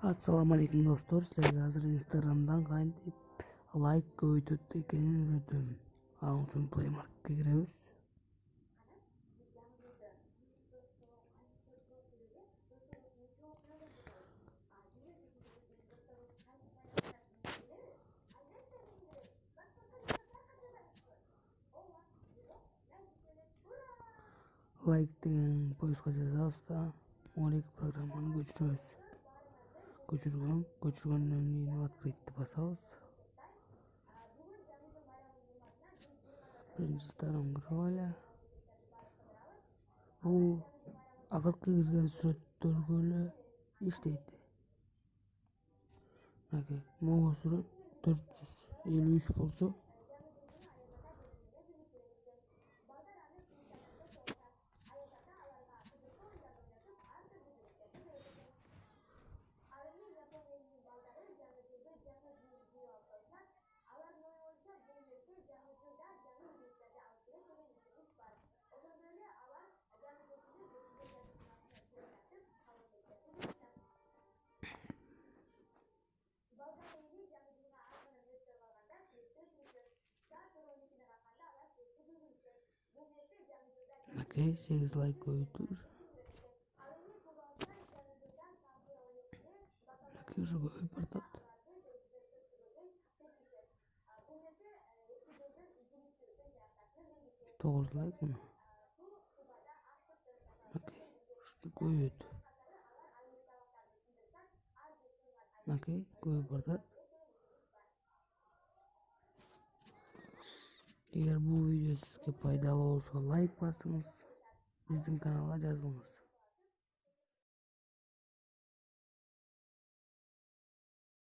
Assalamu alaikum dostlar. Sizlerge hazır Instagram'dan kayıp like көбөйтөт экенин үйрөтөм. Ал үчүн Play Market'e girебиz. Like деген поиске жазабыз да, монеки программаны көчүрөбүз. Көчүргөндөн кийин открыть басабыз. Биринчи сторонга кирип эле. Бул акыркы кирген сүрөттөргө эле иштейт. Мынакей, могу сүрөт 453 болсо, мынакей 8 лайк көбөйтүш. Мынакей уже көбөйүп баратат. 9 лайк мына. Мынакей, ушинтип көбөйөт. Мынакей, көбөйүп баратат. Эгер бул видео сизге пайдалуу болсо лайк басыңыз, биздин каналга жазылыңыз.